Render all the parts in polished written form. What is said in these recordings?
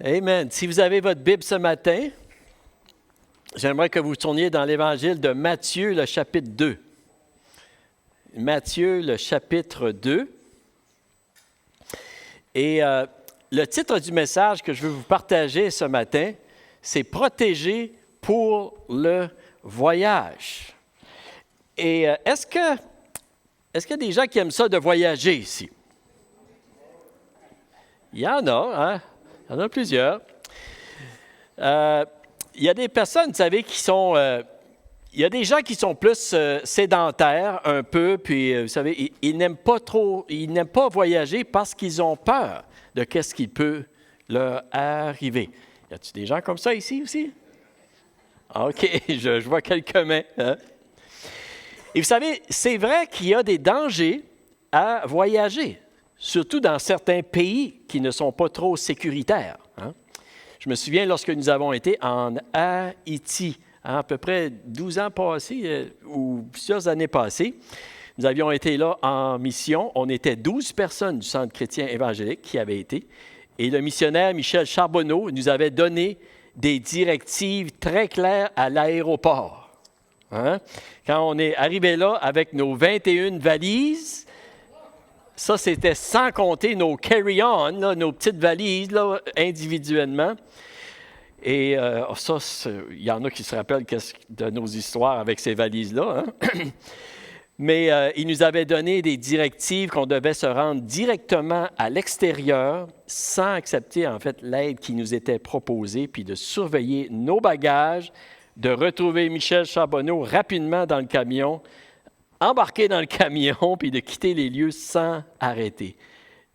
Amen. Si vous avez votre Bible ce matin, j'aimerais que vous tourniez dans l'Évangile de Matthieu, le chapitre 2. Matthieu, le chapitre 2. Et le titre du message que je veux vous partager ce matin, c'est « Protéger pour le voyage ». Et est-ce qu'il y a des gens qui aiment ça de voyager ici? Il y en a, hein? Il y en a plusieurs. Il y a des personnes, vous savez, qui sont... il y a des gens qui sont plus sédentaires un peu, puis vous savez, ils n'aiment pas voyager parce qu'ils ont peur de qu'est-ce qui peut leur arriver. Y a-t-il des gens comme ça ici aussi? OK, je vois quelques mains. Hein? Et vous savez, c'est vrai qu'il y a des dangers à voyager, surtout dans certains pays qui ne sont pas trop sécuritaires. Hein? Je me souviens lorsque nous avons été en Haïti, à peu près 12 ans passés, ou plusieurs années passées. Nous avions été là en mission. On était 12 personnes du Centre chrétien évangélique qui avaient été. Et le missionnaire Michel Charbonneau nous avait donné des directives très claires à l'aéroport. Hein? Quand on est arrivé là avec nos 21 valises, ça, c'était sans compter nos carry-on, là, nos petites valises là, individuellement. Et ça, il y en a qui se rappellent de nos histoires avec ces valises-là. Hein? Mais il nous avait donné des directives qu'on devait se rendre directement à l'extérieur sans accepter, en fait, l'aide qui nous était proposée, puis de surveiller nos bagages, de retrouver Michel Charbonneau rapidement dans le camion, embarquer dans le camion, puis de quitter les lieux sans arrêter.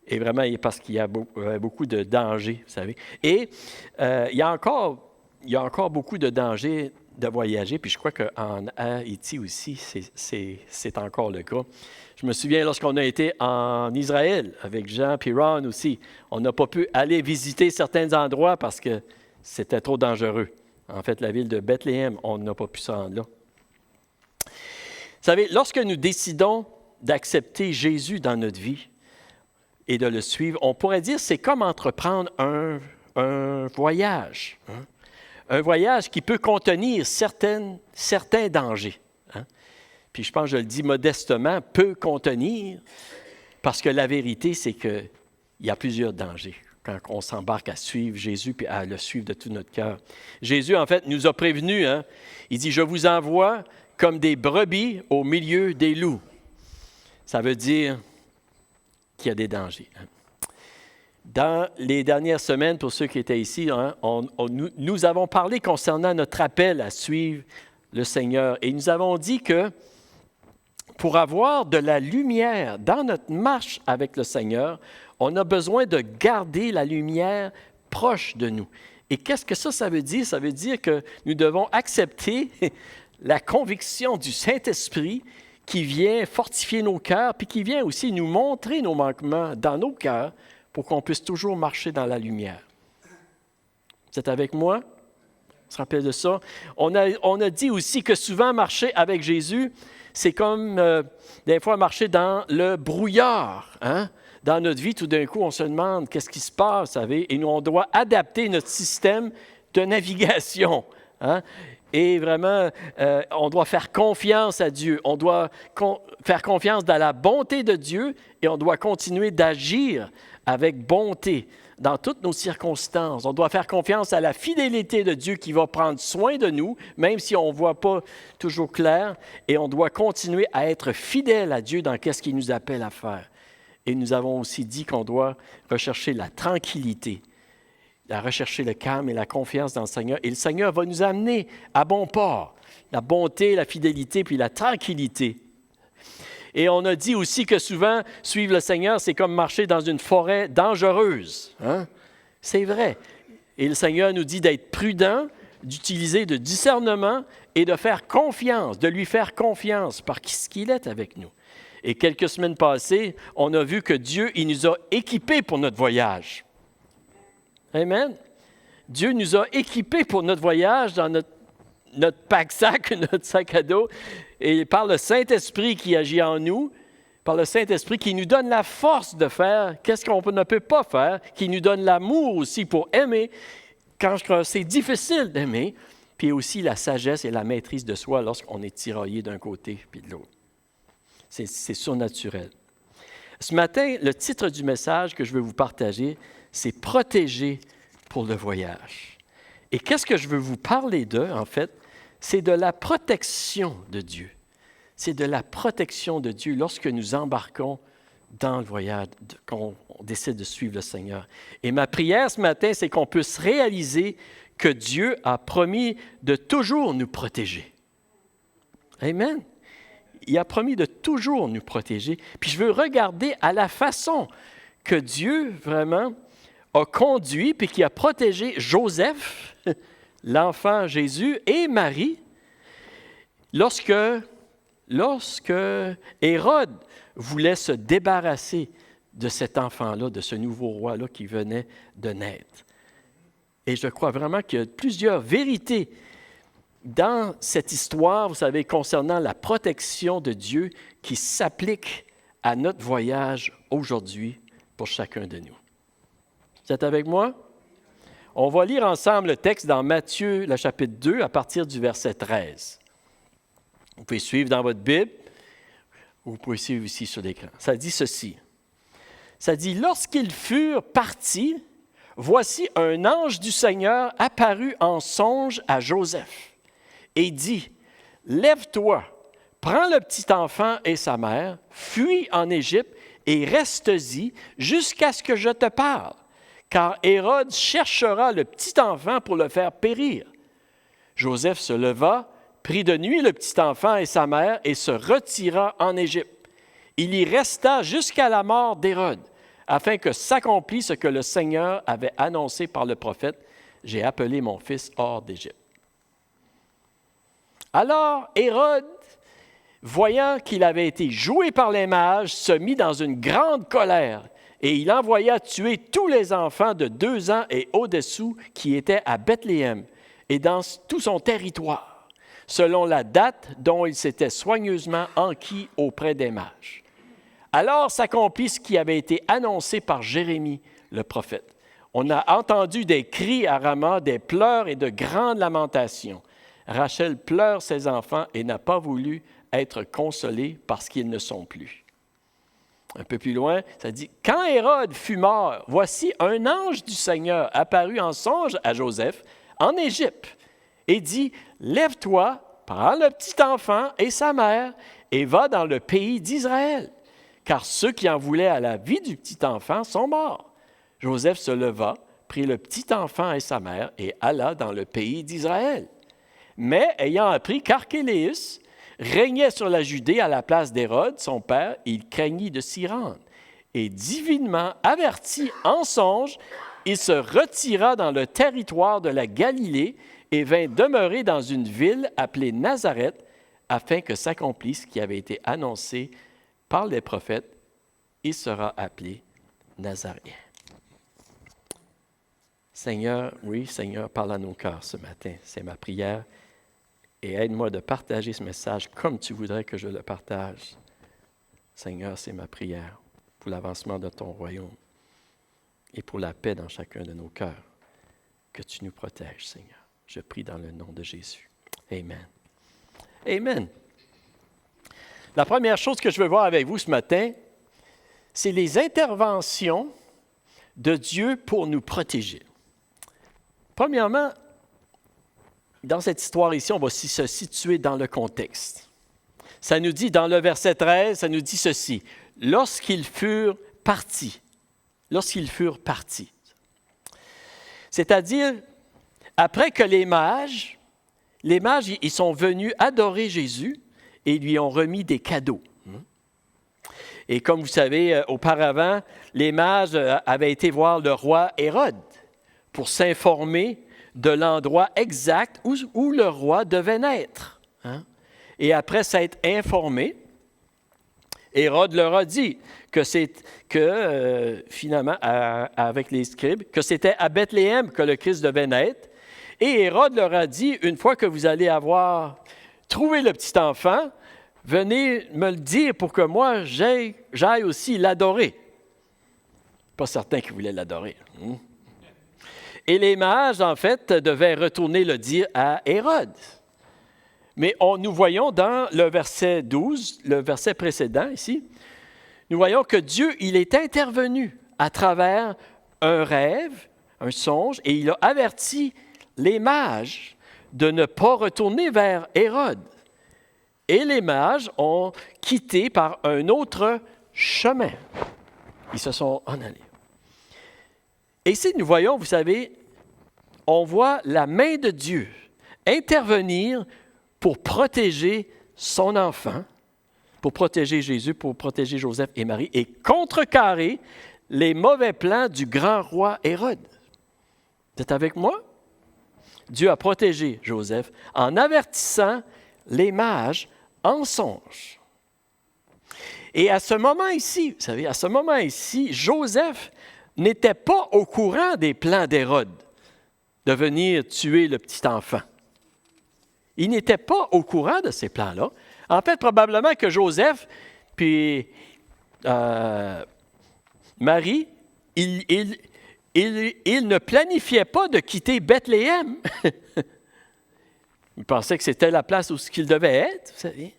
Et vraiment, parce qu'il y a beaucoup de dangers, vous savez. Et il y a encore beaucoup de dangers de voyager, puis je crois qu'en Haïti aussi, c'est encore le cas. Je me souviens, lorsqu'on a été en Israël, avec Jean et Ron aussi, on n'a pas pu aller visiter certains endroits parce que c'était trop dangereux. En fait, la ville de Bethléem, on n'a pas pu se rendre là. Vous savez, lorsque nous décidons d'accepter Jésus dans notre vie et de le suivre, on pourrait dire que c'est comme entreprendre un voyage. Hein? Un voyage qui peut contenir certains dangers. Hein? Puis je pense, je le dis modestement, peut contenir, parce que la vérité, c'est qu'il y a plusieurs dangers quand on s'embarque à suivre Jésus et à le suivre de tout notre cœur. Jésus, en fait, nous a prévenus. Hein? Il dit, « Je vous envoie comme des brebis au milieu des loups. » Ça veut dire qu'il y a des dangers. Hein? Dans les dernières semaines, pour ceux qui étaient ici, hein, nous avons parlé concernant notre appel à suivre le Seigneur. Et nous avons dit que pour avoir de la lumière dans notre marche avec le Seigneur, on a besoin de garder la lumière proche de nous. Et qu'est-ce que ça veut dire? Ça veut dire que nous devons accepter la conviction du Saint-Esprit qui vient fortifier nos cœurs, puis qui vient aussi nous montrer nos manquements dans nos cœurs pour qu'on puisse toujours marcher dans la lumière. Vous êtes avec moi? On se rappelle de ça? On a dit aussi que souvent marcher avec Jésus, c'est comme des fois marcher dans le brouillard. Hein? Dans notre vie, tout d'un coup, on se demande qu'est-ce qui se passe, vous savez, et nous, on doit adapter notre système de navigation. Hein? Et vraiment, on doit faire confiance à Dieu. On doit faire confiance dans la bonté de Dieu et on doit continuer d'agir avec bonté dans toutes nos circonstances. On doit faire confiance à la fidélité de Dieu qui va prendre soin de nous, même si on ne voit pas toujours clair. Et on doit continuer à être fidèle à Dieu dans ce qu'il nous appelle à faire. Et nous avons aussi dit qu'on doit rechercher la tranquillité, rechercher le calme et la confiance dans le Seigneur. Et le Seigneur va nous amener à bon port, la bonté, la fidélité, puis la tranquillité. Et on a dit aussi que souvent, suivre le Seigneur, c'est comme marcher dans une forêt dangereuse. Hein? C'est vrai. Et le Seigneur nous dit d'être prudent, d'utiliser de discernement et de faire confiance, de lui faire confiance parce qu'il est avec nous. Et quelques semaines passées, on a vu que Dieu, il nous a équipés pour notre voyage. Amen. Dieu nous a équipés pour notre voyage dans notre pack-sac, notre sac à dos. Et par le Saint-Esprit qui agit en nous, par le Saint-Esprit qui nous donne la force de faire qu'est-ce qu'on ne peut pas faire, qui nous donne l'amour aussi pour aimer quand c'est difficile d'aimer, puis aussi la sagesse et la maîtrise de soi lorsqu'on est tiraillé d'un côté puis de l'autre. C'est surnaturel. Ce matin, le titre du message que je veux vous partager, c'est « Protéger pour le voyage ». Et qu'est-ce que je veux vous parler d'eux, en fait? C'est de la protection de Dieu. C'est de la protection de Dieu lorsque nous embarquons dans le voyage, qu'on décide de suivre le Seigneur. Et ma prière ce matin, c'est qu'on puisse réaliser que Dieu a promis de toujours nous protéger. Amen. Il a promis de toujours nous protéger. Puis je veux regarder à la façon que Dieu vraiment a conduit puis qui a protégé Joseph, l'enfant Jésus et Marie, lorsque Hérode voulait se débarrasser de cet enfant-là, de ce nouveau roi-là qui venait de naître. Et je crois vraiment qu'il y a plusieurs vérités dans cette histoire, vous savez, concernant la protection de Dieu qui s'applique à notre voyage aujourd'hui pour chacun de nous. Vous êtes avec moi? On va lire ensemble le texte dans Matthieu, le chapitre 2, à partir du verset 13. Vous pouvez suivre dans votre Bible, ou vous pouvez suivre ici sur l'écran. Ça dit ceci. Ça dit, « Lorsqu'ils furent partis, voici un ange du Seigneur apparut en songe à Joseph et dit, « Lève-toi, prends le petit enfant et sa mère, fuis en Égypte et reste-y jusqu'à ce que je te parle, car Hérode cherchera le petit enfant pour le faire périr. » Joseph se leva, prit de nuit le petit enfant et sa mère et se retira en Égypte. Il y resta jusqu'à la mort d'Hérode, afin que s'accomplisse ce que le Seigneur avait annoncé par le prophète, « J'ai appelé mon fils hors d'Égypte. » Alors Hérode, voyant qu'il avait été joué par les mages, se mit dans une grande colère et il envoya tuer tous les enfants de 2 ans et au-dessous qui étaient à Bethléem et dans tout son territoire, selon la date dont il s'était soigneusement enquis auprès des mages. Alors s'accomplit ce qui avait été annoncé par Jérémie, le prophète. On a entendu des cris à Rama, des pleurs et de grandes lamentations. Rachel pleure ses enfants et n'a pas voulu être consolée parce qu'ils ne sont plus. Un peu plus loin, ça dit, « Quand Hérode fut mort, voici un ange du Seigneur apparut en songe à Joseph en Égypte et dit, « Lève-toi, prends le petit enfant et sa mère et va dans le pays d'Israël, car ceux qui en voulaient à la vie du petit enfant sont morts. » Joseph se leva, prit le petit enfant et sa mère et alla dans le pays d'Israël. Mais ayant appris qu'Archéléus régnait sur la Judée à la place d'Hérode, son père, il craignit de s'y rendre. Et divinement averti en songe, il se retira dans le territoire de la Galilée et vint demeurer dans une ville appelée Nazareth, afin que s'accomplisse ce qui avait été annoncé par les prophètes. Il sera appelé Nazaréen. Seigneur, oui, Seigneur, parle à nos cœurs ce matin. C'est ma prière. Et aide-moi de partager ce message comme tu voudrais que je le partage. Seigneur, c'est ma prière pour l'avancement de ton royaume et pour la paix dans chacun de nos cœurs. Que tu nous protèges, Seigneur. Je prie dans le nom de Jésus. Amen. Amen. La première chose que je veux voir avec vous ce matin, c'est les interventions de Dieu pour nous protéger. Premièrement, dans cette histoire ici, on va se situer dans le contexte. Ça nous dit, dans le verset 13, ça nous dit ceci. Lorsqu'ils furent partis. C'est-à-dire, après que les mages, ils sont venus adorer Jésus et lui ont remis des cadeaux. Et comme vous savez, auparavant, les mages avaient été voir le roi Hérode pour s'informer de l'endroit exact où le roi devait naître. Et après s'être informé, Hérode leur a dit finalement, avec les scribes, que c'était à Bethléem que le Christ devait naître. Et Hérode leur a dit, une fois que vous allez avoir trouvé le petit enfant, venez me le dire pour que moi, j'aille aussi l'adorer. » Pas certain qu'ils voulaient l'adorer. Et les mages, en fait, devaient retourner le dire à Hérode. Mais nous voyons dans le verset 12, le verset précédent ici, nous voyons que Dieu, il est intervenu à travers un rêve, un songe, et il a averti les mages de ne pas retourner vers Hérode. Et les mages ont quitté par un autre chemin. Ils se sont en allés. Et ici, nous voyons, vous savez, on voit la main de Dieu intervenir pour protéger son enfant, pour protéger Jésus, pour protéger Joseph et Marie, et contrecarrer les mauvais plans du grand roi Hérode. Vous êtes avec moi? Dieu a protégé Joseph en avertissant les mages en songe. Et à ce moment ici, vous savez, à ce moment ici, Joseph n'était pas au courant des plans d'Hérode de venir tuer le petit enfant. Il n'était pas au courant de ces plans-là. En fait, probablement que Joseph puis Marie, ils ne planifiaient pas de quitter Bethléem. Ils pensaient que c'était la place où ils devaient être, vous savez.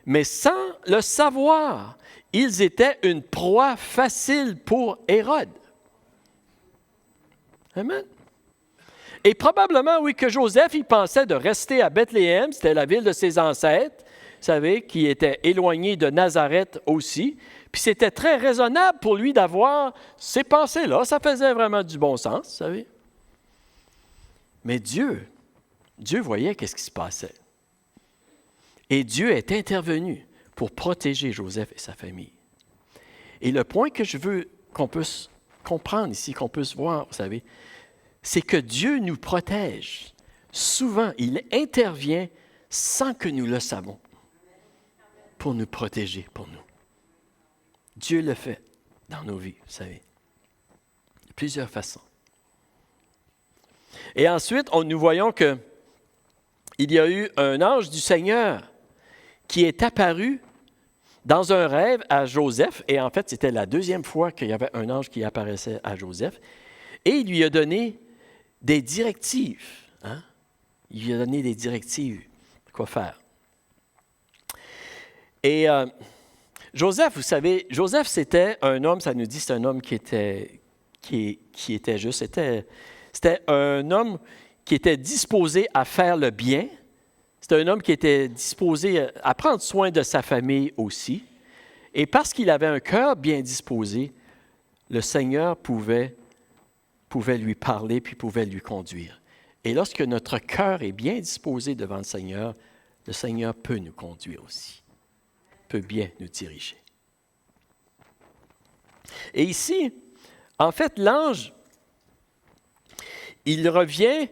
Mais sans le savoir, ils étaient une proie facile pour Hérode. Amen. Et probablement, oui, que Joseph, il pensait de rester à Bethléem, c'était la ville de ses ancêtres, vous savez, qui était éloignée de Nazareth aussi. Puis c'était très raisonnable pour lui d'avoir ces pensées-là. Ça faisait vraiment du bon sens, vous savez. Mais Dieu voyait qu'est-ce qui se passait. Et Dieu est intervenu pour protéger Joseph et sa famille. Et le point que je veux qu'on puisse comprendre ici, qu'on puisse voir, vous savez, c'est que Dieu nous protège. Souvent, il intervient sans que nous le savons pour nous protéger, pour nous. Dieu le fait dans nos vies, vous savez, de plusieurs façons. Et ensuite, nous voyons qu'il y a eu un ange du Seigneur qui est apparu dans un rêve à Joseph, et en fait, c'était la deuxième fois qu'il y avait un ange qui apparaissait à Joseph, et il lui a donné des directives. Hein? Il lui a donné des directives, quoi faire. Et Joseph, vous savez, Joseph, c'était un homme, ça nous dit, c'est un homme qui était juste, c'était un homme qui était disposé à faire le bien. C'était un homme qui était disposé à prendre soin de sa famille aussi. Et parce qu'il avait un cœur bien disposé, le Seigneur pouvait lui parler puis pouvait lui conduire. Et lorsque notre cœur est bien disposé devant le Seigneur peut nous conduire aussi, peut bien nous diriger. Et ici, en fait, l'ange, il revient,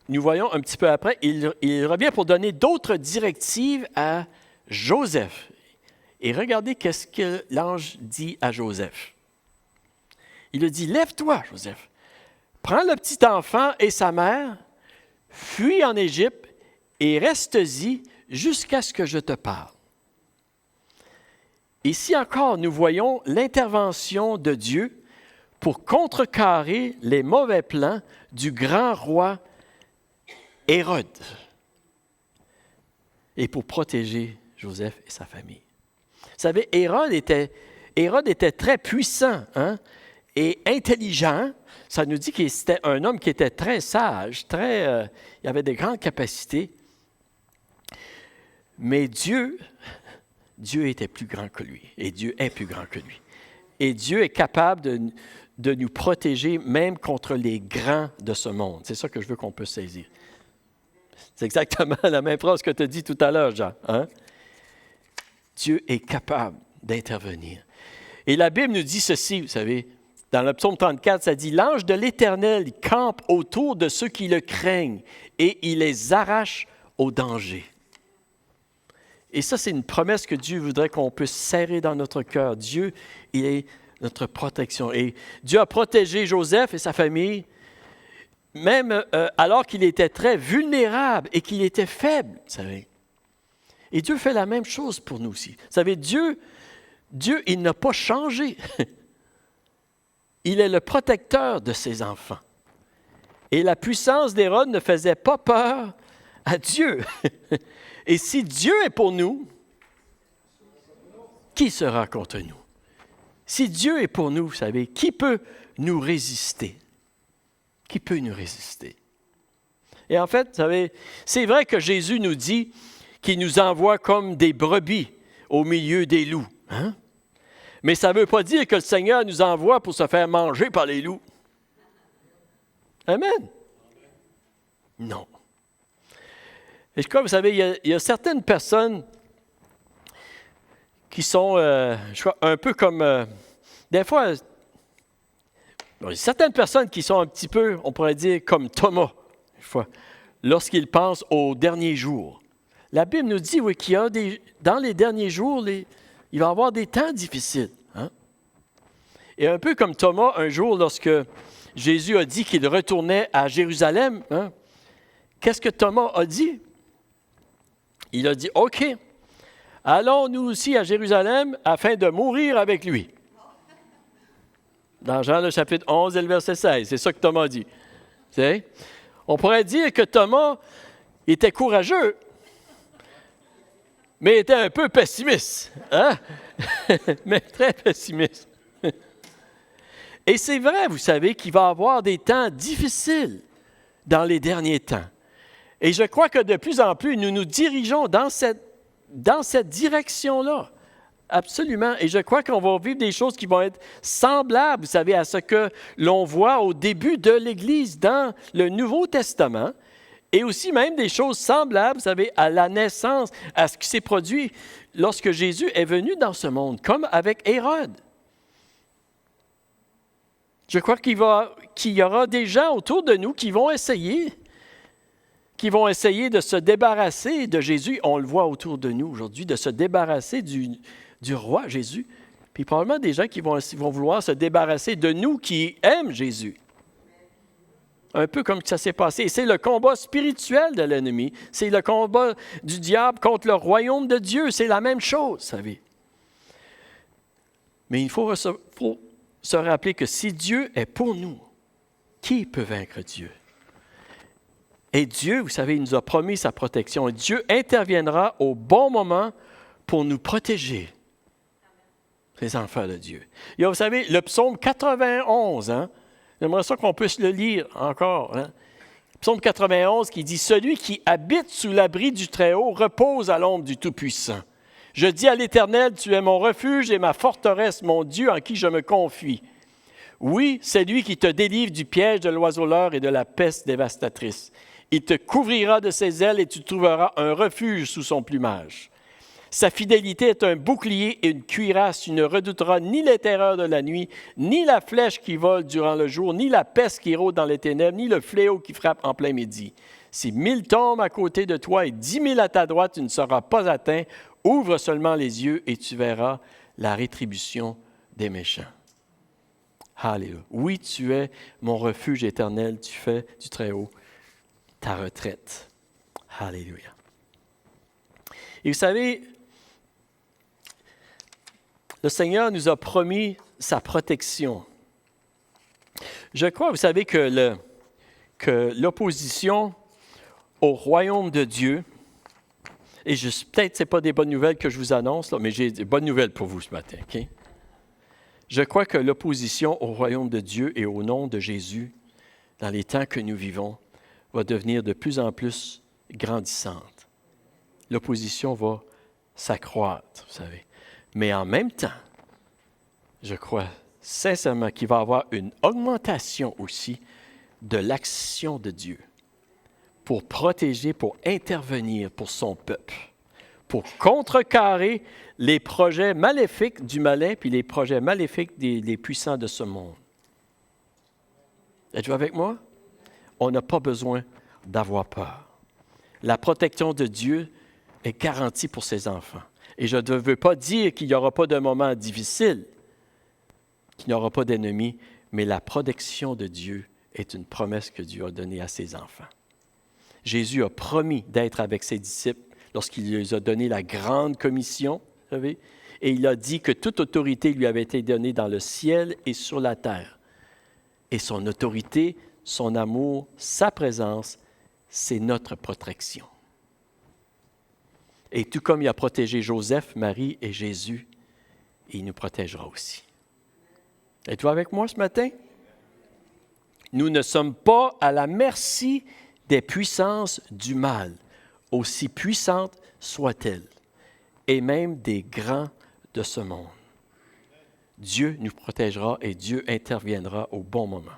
nous voyons un petit peu après, il revient pour donner d'autres directives à Joseph. Et regardez qu'est-ce que l'ange dit à Joseph. Il lui dit, « Lève-toi, Joseph, prends le petit enfant et sa mère, fuis en Égypte et reste-y jusqu'à ce que je te parle. » Ici encore, nous voyons l'intervention de Dieu pour contrecarrer les mauvais plans du grand roi Hérode et pour protéger Joseph et sa famille. Vous savez, Hérode était très puissant et intelligent. Ça nous dit que c'était un homme qui était très sage, il avait de grandes capacités. Mais Dieu était plus grand que lui, et Dieu est plus grand que lui. Et Dieu est capable de nous protéger même contre les grands de ce monde. C'est ça que je veux qu'on puisse saisir. C'est exactement la même phrase que tu as dit tout à l'heure, Jean. Hein? Dieu est capable d'intervenir. Et la Bible nous dit ceci, vous savez, dans le psaume 34, ça dit « L'ange de l'Éternel campe autour de ceux qui le craignent et il les arrache au danger. » Et ça, c'est une promesse que Dieu voudrait qu'on puisse serrer dans notre cœur. Dieu, il est notre protection. Et Dieu a protégé Joseph et sa famille, même alors qu'il était très vulnérable et qu'il était faible, vous savez. Et Dieu fait la même chose pour nous aussi. Vous savez, Dieu, il n'a pas changé. Il est le protecteur de ses enfants. Et la puissance d'Hérode ne faisait pas peur à Dieu. Et si Dieu est pour nous, qui sera contre nous? Si Dieu est pour nous, vous savez, qui peut nous résister? Qui peut nous résister? Et en fait, vous savez, c'est vrai que Jésus nous dit qu'il nous envoie comme des brebis au milieu des loups. Hein? Mais ça ne veut pas dire que le Seigneur nous envoie pour se faire manger par les loups. Amen. Non. Et je crois, vous savez, il y a certaines personnes qui sont, je crois, un peu comme, des fois, il y a certaines personnes qui sont un petit peu, on pourrait dire, comme Thomas, une fois, lorsqu'il pense aux derniers jours. La Bible nous dit, oui, qu'il y a dans les derniers jours, il va y avoir des temps difficiles. Hein? Et un peu comme Thomas, un jour, lorsque Jésus a dit qu'il retournait à Jérusalem, hein, qu'est-ce que Thomas a dit? Il a dit, « OK, allons nous aussi à Jérusalem afin de mourir avec lui. » Dans Jean le chapitre 11 et le verset 16, c'est ça que Thomas dit. T'sais? On pourrait dire que Thomas était courageux, mais était un peu pessimiste. Hein? Mais très pessimiste. Et c'est vrai, vous savez, qu'il va y avoir des temps difficiles dans les derniers temps. Et je crois que de plus en plus, nous nous dirigeons dans cette direction-là. Absolument. Et je crois qu'on va vivre des choses qui vont être semblables, vous savez, à ce que l'on voit au début de l'Église dans le Nouveau Testament. Et aussi même des choses semblables, vous savez, à la naissance, à ce qui s'est produit lorsque Jésus est venu dans ce monde, comme avec Hérode. Je crois qu'il y aura des gens autour de nous qui vont essayer de se débarrasser de Jésus. On le voit autour de nous aujourd'hui, de se débarrasser du roi Jésus. Puis probablement des gens qui vont vouloir se débarrasser de nous qui aiment Jésus. Un peu comme ça s'est passé. Et c'est le combat spirituel de l'ennemi. C'est le combat du diable contre le royaume de Dieu. C'est la même chose, vous savez. Mais il faut se rappeler que si Dieu est pour nous, qui peut vaincre Dieu? Et Dieu, vous savez, il nous a promis sa protection. Et Dieu interviendra au bon moment pour nous protéger, les enfants de Dieu. Il y a, vous savez, le psaume 91, hein? J'aimerais ça qu'on puisse le lire encore. Hein? Psaume 91 qui dit « Celui qui habite sous l'abri du Très-Haut repose à l'ombre du Tout-Puissant. Je dis à l'Éternel, tu es mon refuge et ma forteresse, mon Dieu en qui je me confie. Oui, c'est lui qui te délivre du piège de l'oiseleur et de la peste dévastatrice. Il te couvrira de ses ailes et tu trouveras un refuge sous son plumage. Sa fidélité est un bouclier et une cuirasse. Tu ne redouteras ni les terreurs de la nuit, ni la flèche qui vole durant le jour, ni la peste qui rôde dans les ténèbres, ni le fléau qui frappe en plein midi. Si 1000 tombent à côté de toi et 10 000 à ta droite, tu ne seras pas atteint. Ouvre seulement les yeux et tu verras la rétribution des méchants. » Alléluia. Oui, tu es mon refuge éternel, tu fais du Très-Haut ta retraite. Alléluia. Et vous savez, le Seigneur nous a promis sa protection. Je crois, vous savez, que l'opposition au royaume de Dieu, et peut-être ce n'est pas des bonnes nouvelles que je vous annonce, là, mais j'ai des bonnes nouvelles pour vous ce matin. Okay? Je crois que l'opposition au royaume de Dieu et au nom de Jésus, dans les temps que nous vivons, va devenir de plus en plus grandissante. L'opposition va s'accroître, vous savez. Mais en même temps, je crois sincèrement qu'il va y avoir une augmentation aussi de l'action de Dieu pour protéger, pour intervenir pour son peuple, pour contrecarrer les projets maléfiques du malin puis les projets maléfiques des puissants de ce monde. Êtes-vous avec moi? On n'a pas besoin d'avoir peur. La protection de Dieu est garantie pour ses enfants. Et je ne veux pas dire qu'il n'y aura pas de moments difficiles, qu'il n'y aura pas d'ennemis, mais la protection de Dieu est une promesse que Dieu a donnée à ses enfants. Jésus a promis d'être avec ses disciples lorsqu'il les a donné la grande commission, vous savez, et il a dit que toute autorité lui avait été donnée dans le ciel et sur la terre. Et son autorité, son amour, sa présence, c'est notre protection. Et tout comme il a protégé Joseph, Marie et Jésus, il nous protégera aussi. Êtes-vous avec moi ce matin? Nous ne sommes pas à la merci des puissances du mal, aussi puissantes soient-elles, et même des grands de ce monde. Dieu nous protégera et Dieu interviendra au bon moment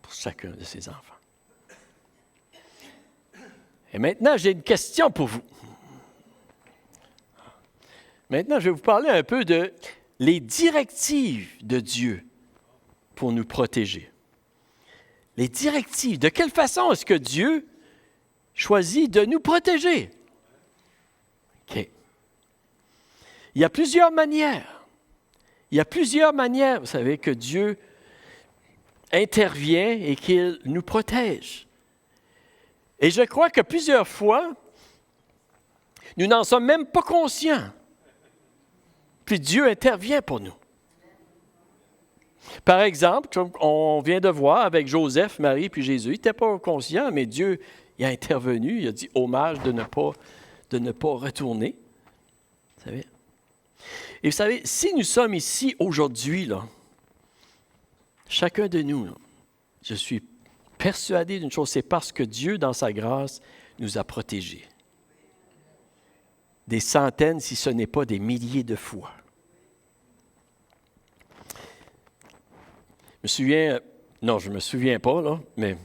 pour chacun de ses enfants. Et maintenant, j'ai une question pour vous. Maintenant, je vais vous parler un peu de les directives de Dieu pour nous protéger. Les directives. De quelle façon est-ce que Dieu choisit de nous protéger? OK. Il y a plusieurs manières. Il y a plusieurs manières, vous savez, que Dieu intervient et qu'il nous protège. Et je crois que plusieurs fois, nous n'en sommes même pas conscients. Puis Dieu intervient pour nous. Par exemple, on vient de voir avec Joseph, Marie puis Jésus, ils n'étaient pas conscients, mais Dieu il a intervenu, il a dit hommage de ne pas retourner. Vous savez? Et vous savez, si nous sommes ici aujourd'hui, là, chacun de nous, là, je suis persuadé d'une chose, c'est parce que Dieu, dans sa grâce, nous a protégés. Des centaines, si ce n'est pas des milliers de fois. Je me souviens, non, je ne me souviens pas, là, mais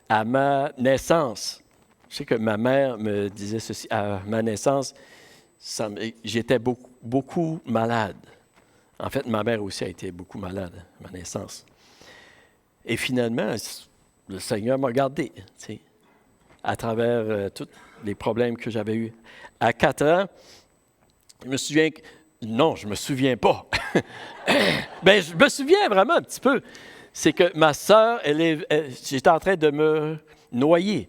à ma naissance, je sais que ma mère me disait ceci, à ma naissance, j'étais beaucoup malade. En fait, ma mère aussi a été beaucoup malade à ma naissance. Et finalement, le Seigneur m'a gardé, tu sais, à travers tous les problèmes que j'avais eus. À 4 ans, je me souviens que... Non, je ne me souviens pas. Bien, je me souviens vraiment un petit peu. C'est que ma sœur, j'étais en train de me noyer.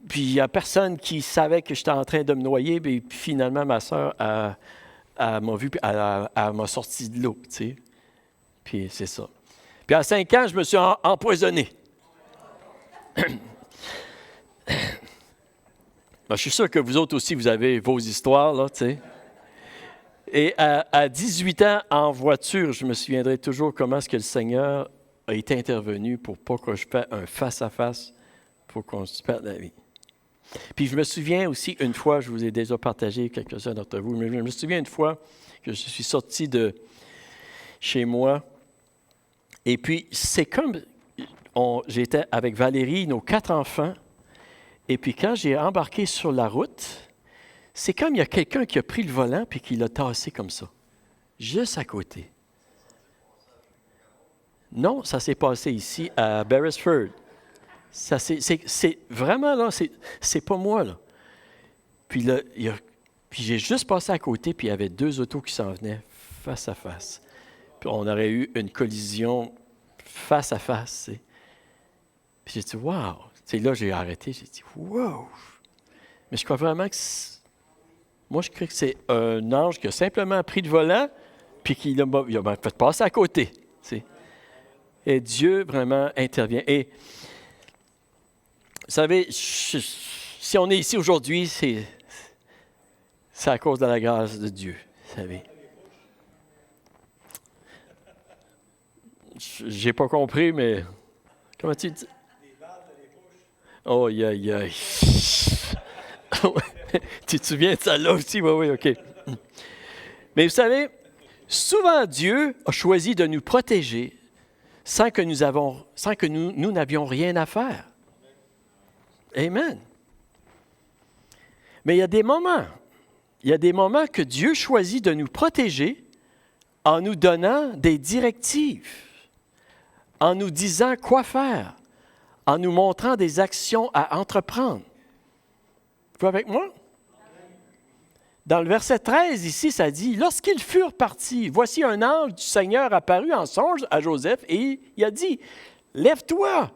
Puis il n'y a personne qui savait que j'étais en train de me noyer. Puis finalement, ma sœur m'a vu, elle m'a sorti de l'eau, tu sais. Puis c'est ça. Puis à 5 ans, je me suis empoisonné. Ben, je suis sûr que vous autres aussi, vous avez vos histoires, là, tu sais. Et à 18 ans, en voiture, je me souviendrai toujours comment est-ce que le Seigneur a été intervenu pour pas que je fasse un face-à-face pour qu'on se perde la vie. Puis je me souviens aussi, une fois, je vous ai déjà partagé quelques-uns d'entre vous, mais je me souviens une fois que je suis sorti de chez moi. Et puis, c'est comme, j'étais avec Valérie, nos 4 enfants, et puis quand j'ai embarqué sur la route, c'est comme il y a quelqu'un qui a pris le volant puis qui l'a tassé comme ça, juste à côté. Non, ça s'est passé ici, à Beresford. Ça, c'est vraiment là, c'est pas moi, là. Puis là, puis j'ai juste passé à côté, puis il y avait 2 autos qui s'en venaient face à face. Puis on aurait eu une collision face à face, tu sais. Puis j'ai dit, wow! Tu sais, là, j'ai arrêté, j'ai dit, wow! Mais je crois vraiment que moi, je crois que c'est un ange qui a simplement pris le volant, puis il m'a fait passer à côté, tu sais. Et Dieu vraiment intervient. Et vous savez, si on est ici aujourd'hui, c'est à cause de la grâce de Dieu, vous savez. J'ai pas compris, mais comment tu dis? Oh, aïe, aïe. Tu te souviens de ça là aussi? Oui, OK. Mais vous savez, souvent Dieu a choisi de nous protéger sans que nous n'avions rien à faire. Amen. Mais il y a des moments que Dieu choisit de nous protéger en nous donnant des directives, en nous disant quoi faire, en nous montrant des actions à entreprendre. Vous avec moi? Dans le verset 13, ici, ça dit « Lorsqu'ils furent partis, voici un ange du Seigneur apparut en songe à Joseph et il a dit « Lève-toi,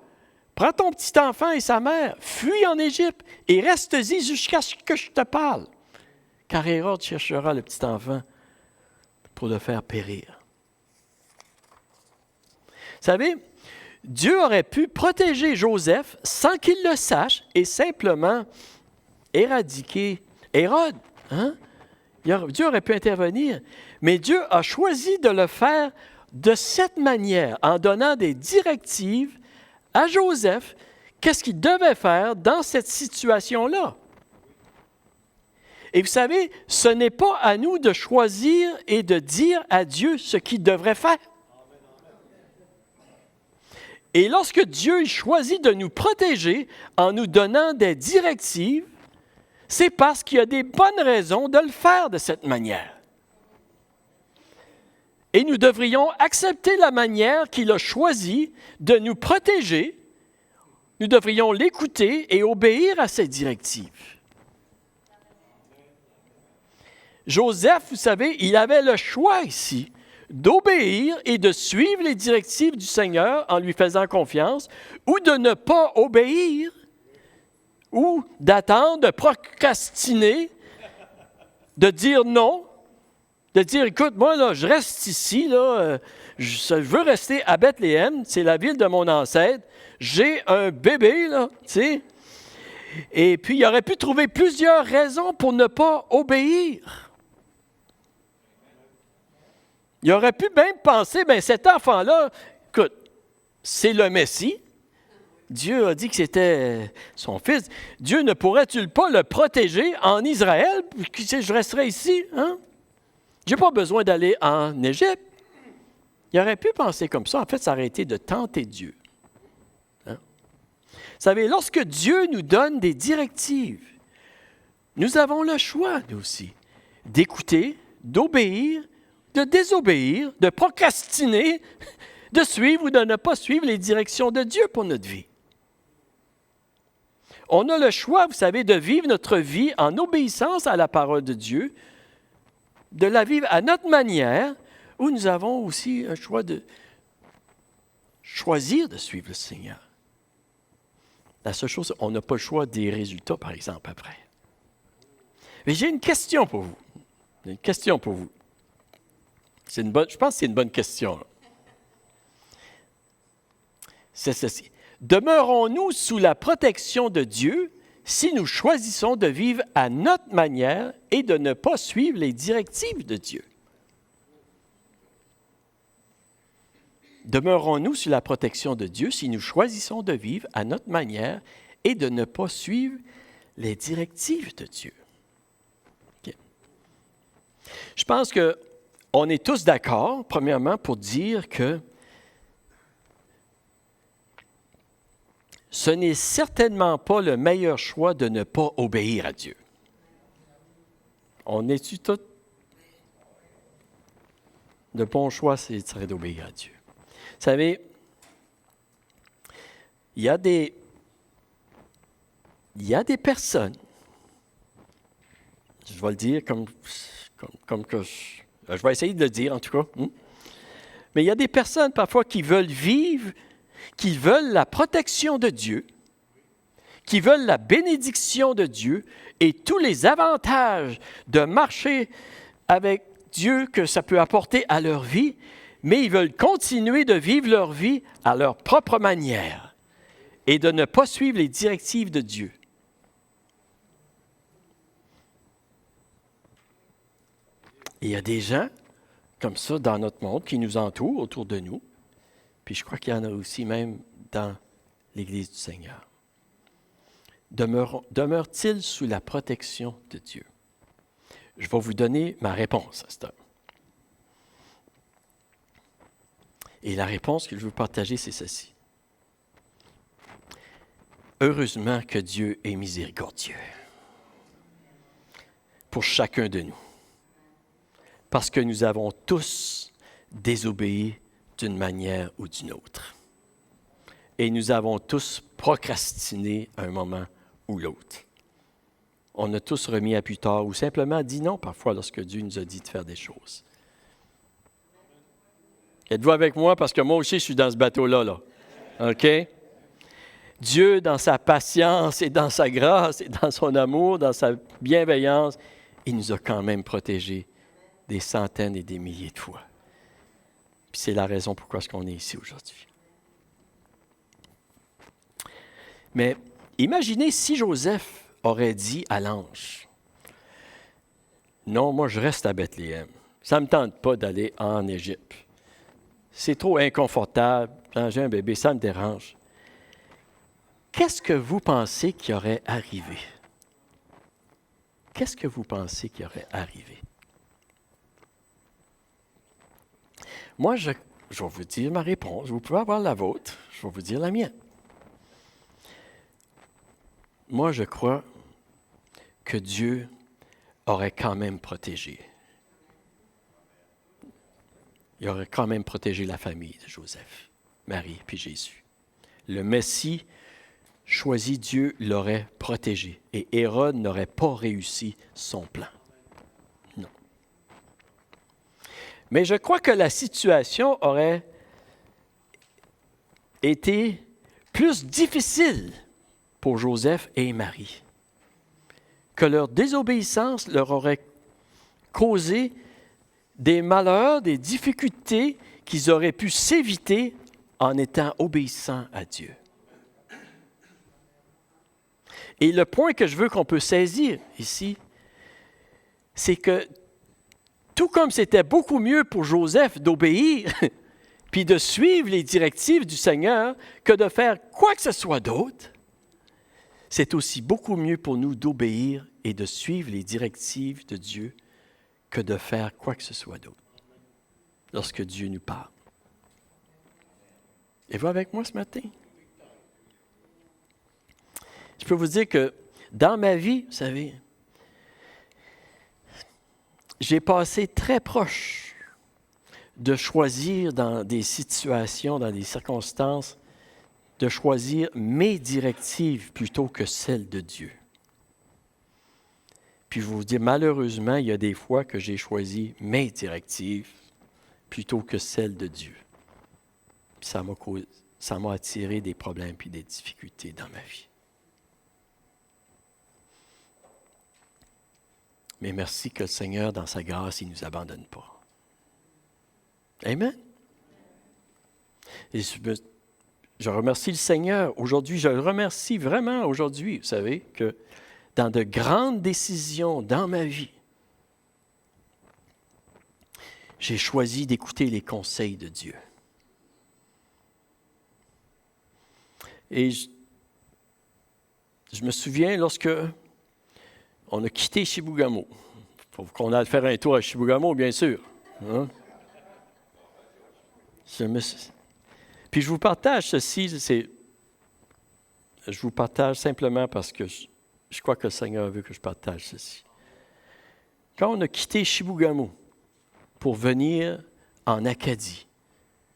Prends ton petit enfant et sa mère, fuis en Égypte et reste-y jusqu'à ce que je te parle. Car Hérode cherchera le petit enfant pour le faire périr. Vous savez, Dieu aurait pu protéger Joseph sans qu'il le sache et simplement éradiquer Hérode. Hein? Dieu aurait pu intervenir, mais Dieu a choisi de le faire de cette manière, en donnant des directives à Joseph, qu'est-ce qu'il devait faire dans cette situation-là. Et vous savez, ce n'est pas à nous de choisir et de dire à Dieu ce qu'il devrait faire. Et lorsque Dieu choisit de nous protéger en nous donnant des directives, c'est parce qu'il y a des bonnes raisons de le faire de cette manière. Et nous devrions accepter la manière qu'il a choisie de nous protéger. Nous devrions l'écouter et obéir à ses directives. Joseph, vous savez, il avait le choix ici d'obéir et de suivre les directives du Seigneur en lui faisant confiance, ou de ne pas obéir, ou d'attendre, de procrastiner, de dire non, de dire, écoute, moi, là, je reste ici, là, je veux rester à Bethléem, c'est la ville de mon ancêtre, j'ai un bébé, là, tu sais. Et puis, il aurait pu trouver plusieurs raisons pour ne pas obéir. Il aurait pu même penser, bien, cet enfant-là, écoute, c'est le Messie. Dieu a dit que c'était son fils. Dieu ne pourrait-il pas le protéger en Israël? Je resterai ici, hein? Je n'ai pas besoin d'aller en Égypte. Il aurait pu penser comme ça. En fait, ça aurait été de tenter Dieu. Hein? Vous savez, lorsque Dieu nous donne des directives, nous avons le choix, nous aussi, d'écouter, d'obéir, de désobéir, de procrastiner, de suivre ou de ne pas suivre les directions de Dieu pour notre vie. On a le choix, vous savez, de vivre notre vie en obéissance à la parole de Dieu, de la vivre à notre manière, ou nous avons aussi un choix de choisir de suivre le Seigneur. La seule chose, on n'a pas le choix des résultats, par exemple, après. Mais j'ai une question pour vous. Une question pour vous. Je pense que c'est une bonne question. C'est ceci. Demeurons-nous sous la protection de Dieu si nous choisissons de vivre à notre manière et de ne pas suivre les directives de Dieu? Demeurons-nous sous la protection de Dieu si nous choisissons de vivre à notre manière et de ne pas suivre les directives de Dieu? Okay. Je pense qu'on est tous d'accord, premièrement, pour dire que ce n'est certainement pas le meilleur choix de ne pas obéir à Dieu. On est-tu tous? Le bon choix, c'est serait d'obéir à Dieu. Vous savez, il y a des personnes, je vais le dire comme que je vais essayer de le dire en tout cas, mais il y a des personnes parfois qui veulent vivre, qui veulent la protection de Dieu, qui veulent la bénédiction de Dieu et tous les avantages de marcher avec Dieu que ça peut apporter à leur vie, mais ils veulent continuer de vivre leur vie à leur propre manière et de ne pas suivre les directives de Dieu. Et il y a des gens comme ça dans notre monde qui nous entourent autour de nous, puis je crois qu'il y en a aussi même dans l'Église du Seigneur. Demeure-t-il sous la protection de Dieu? Je vais vous donner ma réponse à cette heure. Et la réponse que je veux partager, c'est ceci. Heureusement que Dieu est miséricordieux pour chacun de nous, parce que nous avons tous désobéi d'une manière ou d'une autre. Et nous avons tous procrastiné un moment ou l'autre. On a tous remis à plus tard ou simplement dit non parfois lorsque Dieu nous a dit de faire des choses. Êtes-vous avec moi? Parce que moi aussi, je suis dans ce bateau-là. Là. OK? Dieu, dans sa patience et dans sa grâce et dans son amour, dans sa bienveillance, il nous a quand même protégés des centaines et des milliers de fois. Puis c'est la raison pourquoi on est ici aujourd'hui. Mais imaginez si Joseph aurait dit à l'ange, « Non, moi je reste à Bethléem. Ça ne me tente pas d'aller en Égypte. C'est trop inconfortable. Quand j'ai un bébé, ça me dérange. » Qu'est-ce que vous pensez qui aurait arrivé? Qu'est-ce que vous pensez qui aurait arrivé? Moi, je vais vous dire ma réponse. Vous pouvez avoir la vôtre. Je vais vous dire la mienne. Moi, je crois que Dieu aurait quand même protégé. Il aurait quand même protégé la famille de Joseph, Marie puis Jésus. Le Messie choisi, Dieu l'aurait protégé et Hérode n'aurait pas réussi son plan. Non. Mais je crois que la situation aurait été plus difficile pour Joseph et Marie, que leur désobéissance leur aurait causé des malheurs, des difficultés qu'ils auraient pu s'éviter en étant obéissants à Dieu. Et le point que je veux qu'on peut saisir ici, c'est que tout comme c'était beaucoup mieux pour Joseph d'obéir puis de suivre les directives du Seigneur que de faire quoi que ce soit d'autre, c'est aussi beaucoup mieux pour nous d'obéir et de suivre les directives de Dieu que de faire quoi que ce soit d'autre lorsque Dieu nous parle. Êtes-vous avec moi ce matin? Je peux vous dire que dans ma vie, vous savez, j'ai passé très proche de choisir dans des situations, dans des circonstances, de choisir mes directives plutôt que celles de Dieu. Puis je vais vous dire, malheureusement, il y a des fois que j'ai choisi mes directives plutôt que celles de Dieu. Puis ça m'a attiré des problèmes et des difficultés dans ma vie. Mais merci que le Seigneur, dans sa grâce, il ne nous abandonne pas. Amen. Et je remercie le Seigneur. Aujourd'hui, je le remercie vraiment aujourd'hui, vous savez, que dans de grandes décisions dans ma vie, j'ai choisi d'écouter les conseils de Dieu. Et je me souviens lorsque on a quitté Chibougamau. Il faut qu'on aille faire un tour à Chibougamau, bien sûr. Hein? Puis je vous partage ceci, je vous partage simplement parce que je crois que le Seigneur veut que je partage ceci. Quand on a quitté Chibougamau pour venir en Acadie,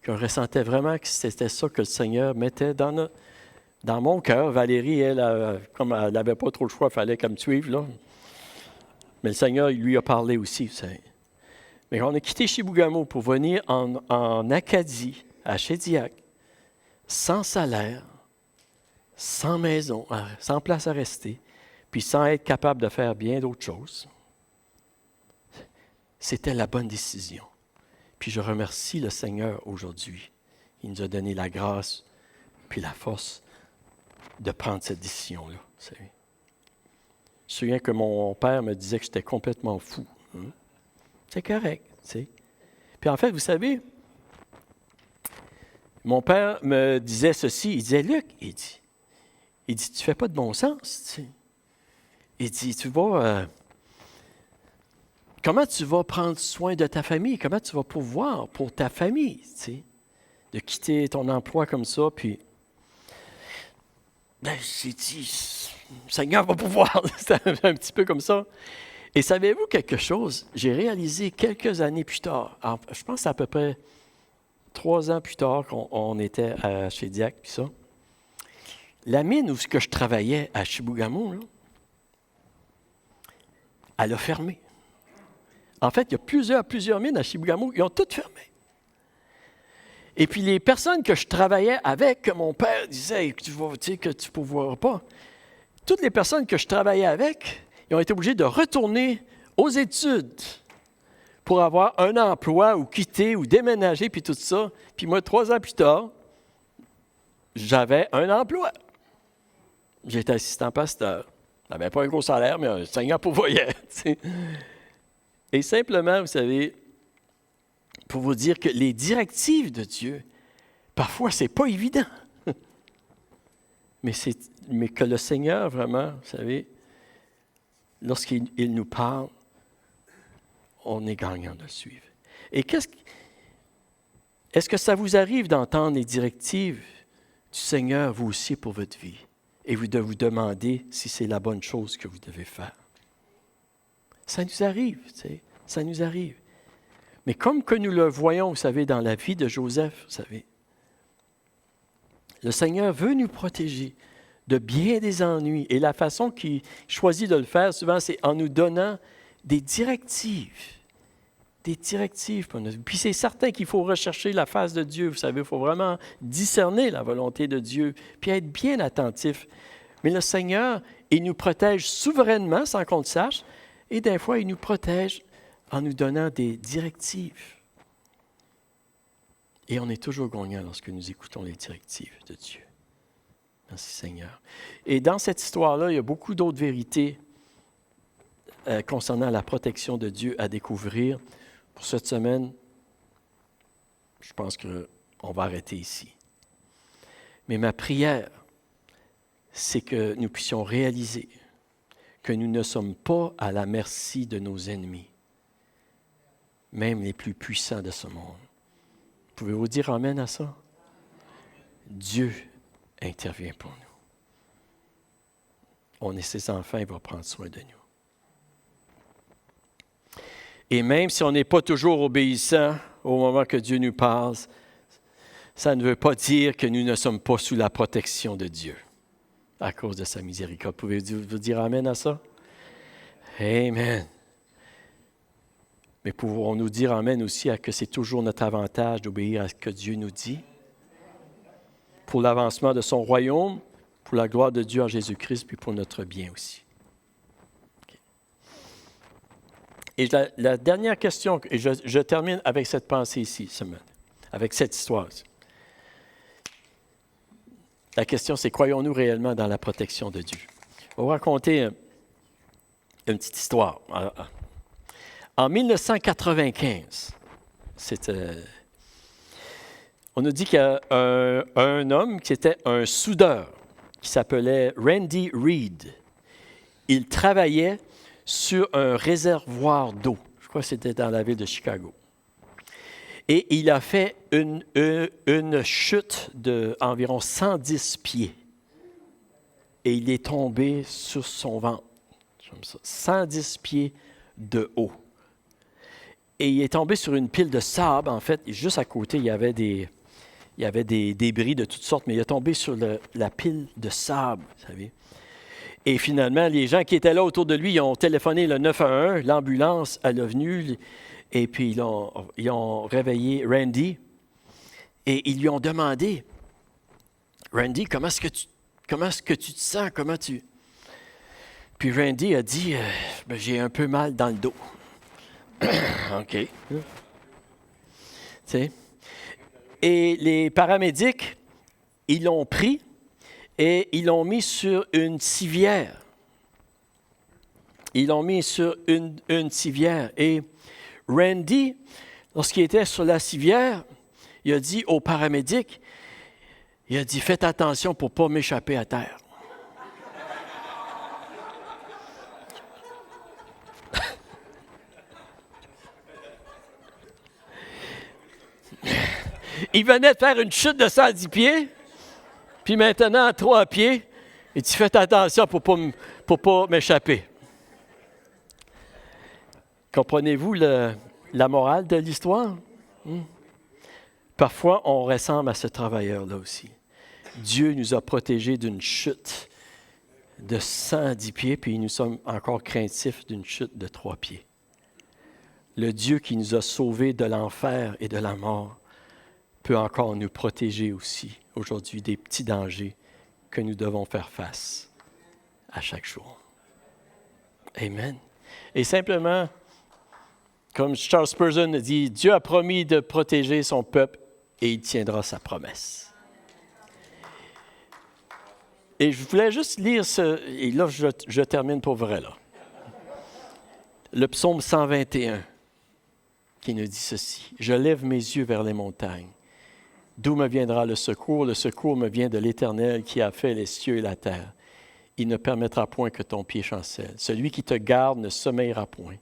qu'on ressentait vraiment que c'était ça que le Seigneur mettait dans mon cœur. Valérie, elle, comme elle n'avait pas trop le choix, il fallait qu'elle me suive, là. Mais le Seigneur, il lui a parlé aussi, vous savez. Mais on a quitté Chibougamau pour venir en Acadie, à Chédiac, sans salaire, sans maison, sans place à rester, puis sans être capable de faire bien d'autres choses. C'était la bonne décision. Puis je remercie le Seigneur aujourd'hui. Il nous a donné la grâce puis la force de prendre cette décision-là. Vous savez. Je me souviens que mon père me disait que j'étais complètement fou. Hein? C'est correct, tu sais. Puis en fait, vous savez, mon père me disait ceci. Il disait, Luc, il dit, tu fais pas de bon sens, tu sais. Il dit, tu vas... comment tu vas prendre soin de ta famille? Comment tu vas pouvoir pour ta famille, tu sais? De quitter ton emploi comme ça, puis... Ben, j'ai dit, le Seigneur va pouvoir. C'était un petit peu comme ça. Et savez-vous quelque chose? J'ai réalisé quelques années plus tard, je pense à peu près 3 ans plus tard qu'on était à Chédiac, puis ça. La mine où je travaillais à Chibougamau, là, elle a fermé. En fait, il y a plusieurs mines à Chibougamau, ils ont toutes fermé. Et puis les personnes que je travaillais avec, que mon père disait, hey, tu sais que tu ne pourras pas, toutes les personnes que je travaillais avec, ils ont été obligés de retourner aux études pour avoir un emploi ou quitter ou déménager, puis tout ça. Puis moi, 3 ans plus tard, j'avais un emploi. J'étais assistant pasteur. Je n'avais pas un gros salaire, mais un Seigneur pourvoyait. Et simplement, vous savez, pour vous dire que les directives de Dieu, parfois, ce n'est pas évident. Mais que le Seigneur, vraiment, vous savez, lorsqu'il nous parle, on est gagnant de le suivre. Et est-ce que ça vous arrive d'entendre les directives du Seigneur, vous aussi, pour votre vie, et de vous demander si c'est la bonne chose que vous devez faire? Ça nous arrive, tu sais, ça nous arrive. Mais comme que nous le voyons, vous savez, dans la vie de Joseph, vous savez, le Seigneur veut nous protéger de bien des ennuis. Et la façon qu'il choisit de le faire, souvent, c'est en nous donnant des directives. Des directives pour nous. Puis c'est certain qu'il faut rechercher la face de Dieu. Vous savez, il faut vraiment discerner la volonté de Dieu, puis être bien attentif. Mais le Seigneur, il nous protège souverainement, sans qu'on le sache, et des fois, il nous protège en nous donnant des directives. Et on est toujours gagnant lorsque nous écoutons les directives de Dieu. Merci Seigneur. Et dans cette histoire-là, il y a beaucoup d'autres vérités concernant la protection de Dieu à découvrir. Pour cette semaine, je pense qu'on va arrêter ici. Mais ma prière, c'est que nous puissions réaliser que nous ne sommes pas à la merci de nos ennemis, même les plus puissants de ce monde. Pouvez-vous dire amen à ça? Dieu intervient pour nous. On est ses enfants, il va prendre soin de nous. Et même si on n'est pas toujours obéissant au moment que Dieu nous parle, ça ne veut pas dire que nous ne sommes pas sous la protection de Dieu à cause de sa miséricorde. Pouvez-vous dire amen à ça? Amen. Mais pouvons-nous dire amen aussi à que c'est toujours notre avantage d'obéir à ce que Dieu nous dit pour l'avancement de son royaume, pour la gloire de Dieu en Jésus-Christ, puis pour notre bien aussi. Et la dernière question, et je termine avec cette pensée ici, avec cette histoire. La question, c'est croyons-nous réellement dans la protection de Dieu? Je vais vous raconter une petite histoire. En 1995, on nous dit qu'il y a un homme qui était un soudeur, qui s'appelait Randy Reed. Il travaillait sur un réservoir d'eau. Je crois que c'était dans la ville de Chicago. Et il a fait une chute d'environ 110 pieds. Et il est tombé sur son ventre. Comme ça, 110 pieds de haut. Et il est tombé sur une pile de sable. En fait, juste à côté, il y avait des débris de toutes sortes, mais il est tombé sur la pile de sable, vous savez. Et finalement, les gens qui étaient là autour de lui, ils ont téléphoné le 911, l'ambulance, elle est venue, et puis ils ont réveillé Randy. Et ils lui ont demandé, « Randy, comment est-ce que tu te sens? Puis Randy a dit, « J'ai un peu mal dans le dos. » OK. Tu sais. Et les paramédics, ils l'ont pris et ils l'ont mis sur une civière. Ils l'ont mis sur une civière. Et Randy, lorsqu'il était sur la civière, il a dit aux paramédics, il a dit, faites attention pour ne pas m'échapper à terre. Il venait de faire une chute de 110 pieds, puis maintenant à 3 pieds, il dit, faites attention pour ne pas m'échapper. Comprenez-vous la morale de l'histoire? Parfois, on ressemble à ce travailleur-là aussi. Dieu nous a protégés d'une chute de 110 pieds, puis nous sommes encore craintifs d'une chute de 3 pieds. Le Dieu qui nous a sauvés de l'enfer et de la mort peut encore nous protéger aussi aujourd'hui des petits dangers que nous devons faire face à chaque jour. Amen. Et simplement, comme Charles Spurgeon a dit, Dieu a promis de protéger son peuple et il tiendra sa promesse. Et je voulais juste lire et là je termine pour vrai là. Le psaume 121 qui nous dit ceci. Je lève mes yeux vers les montagnes. D'où me viendra le secours? Le secours me vient de l'Éternel qui a fait les cieux et la terre. Il ne permettra point que ton pied chancelle. Celui qui te garde ne sommeillera point.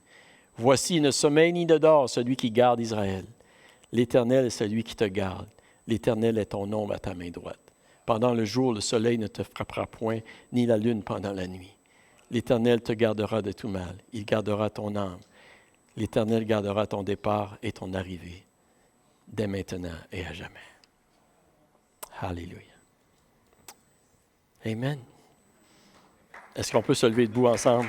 Voici, il ne sommeille ni ne dort celui qui garde Israël. L'Éternel est celui qui te garde. L'Éternel est ton ombre à ta main droite. Pendant le jour, le soleil ne te frappera point, ni la lune pendant la nuit. L'Éternel te gardera de tout mal. Il gardera ton âme. L'Éternel gardera ton départ et ton arrivée, dès maintenant et à jamais. Alléluia. Amen. Est-ce qu'on peut se lever debout ensemble?